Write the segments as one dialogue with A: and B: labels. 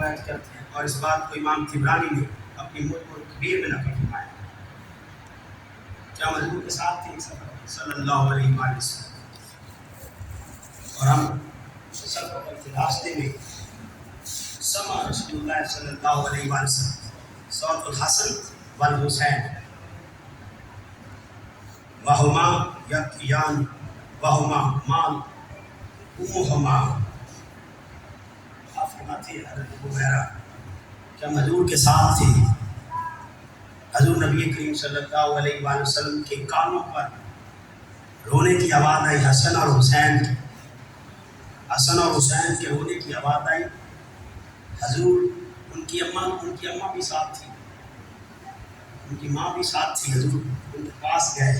A: روایت کرتے ہیں، اور اس بات کو امام طبرانی نے اپنی معجم الکبیر میں نقل فرمایا۔ کیا حضور کے ساتھ تھے صلی اللہ علیہ وآلہ وسلم، اور ہم سفر کرتے راستے میں سمع رسول اللہ صلی اللہ علیہ وآلہ وسلم صوت الحسن والحسین وہما یبکیان وہما مال امہما۔ آپ فرماتے ہیں حضرت ابو ہریرہ کہ ہم حضور کے ساتھ تھے، حضور نبی کریم صلی اللہ علیہ وآلہ وسلم کے کانوں پر رونے کی آواز آئی، حسن اور حسین کی، حسن اور حسین کے رونے کی آواز آئی۔ حضور ان کی اماں بھی ساتھ تھی، ان کی ماں بھی ساتھ تھی۔ حضور ان کے پاس گئے،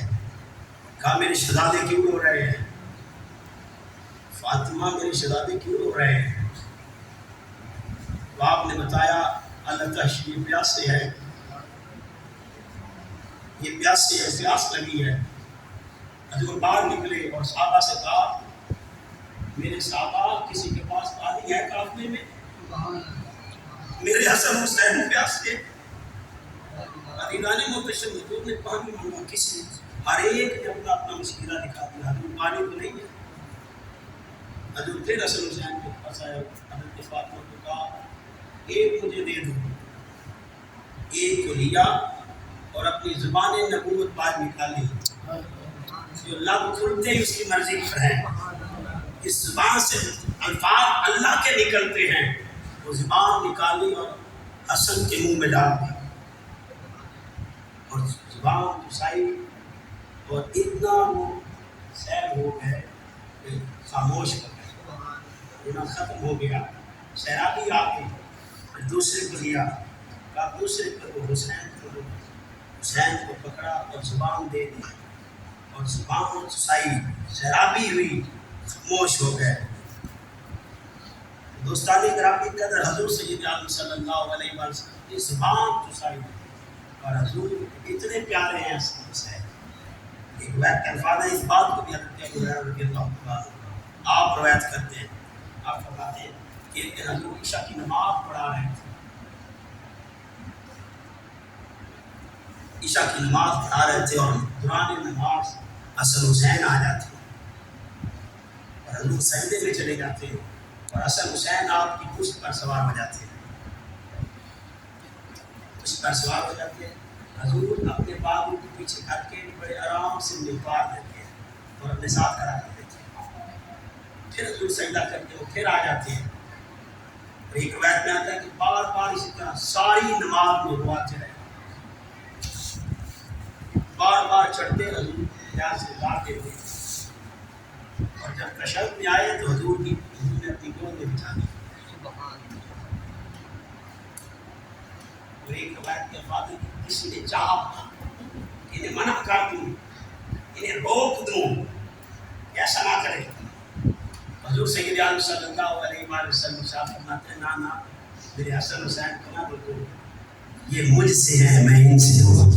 A: کہا میرے شہزادے کیوں رو رہے ہیں؟ فاطمہ میرے شہزادے کیوں رو رہے ہیں؟ تو آپ نے بتایا اللہ تشریف پیاس سے ہے، یہ پیاس سے ہے، پیاس لگی ہے۔ حضور باہر نکلے اور صحابہ سے کہا میرے صحابہ کسی کے پاس پانی ہے قافلے میں؟ میرے حسن حسین پیاس سے۔ عزیزان محتشم حضور نے پانی مانگا، کسی ہر ایک نے اپنا اپنا مشکلہ دکھا دیا، حضور پانی تو نہیں ہے۔ حضور پھر حسن حسین کے پاس آئے، حضرت فاطمہ کو کہا ایک مجھے دے دو، ایک کو لیا اور اپنی زبان نبوت باہر نکالی، جو لب کھلتے ہی اس کی مرضی پر ہیں، اس زبان سے الفاظ اللہ کے نکلتے ہیں، وہ زبان نکالی اور حسن کے منہ میں ڈال دی، اور زبان گھسائی اور اتنا وہ سیر ہو گئے کہ خاموش ہو گئے، رونا ختم ہو گیا۔ سیرابی آ گئی، پھر دوسرے کو لیا، کہا دوسرے کو حسین کو پکڑا اور زبان دے دی، اور زبان گھسائی، سیرابی ہوئی، خاموش ہو گئے۔ دوستانی گرامی قدر حضور سید عالم صلی اللہ علیہ وسلم کی زبان گھسائی، اور حضور اتنے پیارے ہیں حسین۔ ایک روایت کے الفاظ ہیں، اس بات کو بھی حضرت ابو ہریرہ رضی اللہ عنہ آپ روایت کرتے ہیں، آپ فرماتے ہیں کہ ایک دن حضور عشاء کی نماز پڑھا رہے تھے، عشاء کی نماز پڑھا رہے تھے، اور دوران نماز حسن حسین آ جاتے اور حضور سجدے میں چلے جاتے، اور حسن حسین آپ کی پشت پر سوار ہو جاتے، پشت پر سوار ہو جاتے۔ حضور اپنے بابو کے پیچھے کر کے بڑے آرام سے ملپار دیتے ہیں اور اپنے ساتھ کھڑا کر دیتے ہیں، پھر حضور سجدہ کر کے وہ پھر آ جاتے ہیں، اور ایک روایت میں آتا ہے کہ بار بار اسی طرح ساری نماز میں رواتے رہے، بار بار چڑھتے حضور یہاں سے لاتے ہوئے، اور جب تشہد میں آئے تو حضور نے اپنی گود میں بٹھا دی، اور ایک روایت کے الفاظ ہے کہ کسی نے چاہا کہ انہیں منع کر دوں، انہیں روک دوں، ایسا نہ کرے۔ حضور سید عالم صلی اللہ علیہ وآلہ وسلم صاحب فرماتے ہیں نا میرے حسن حسین کو نہ روکو، یہ مجھ سے ہے میں ان سے ہوں۔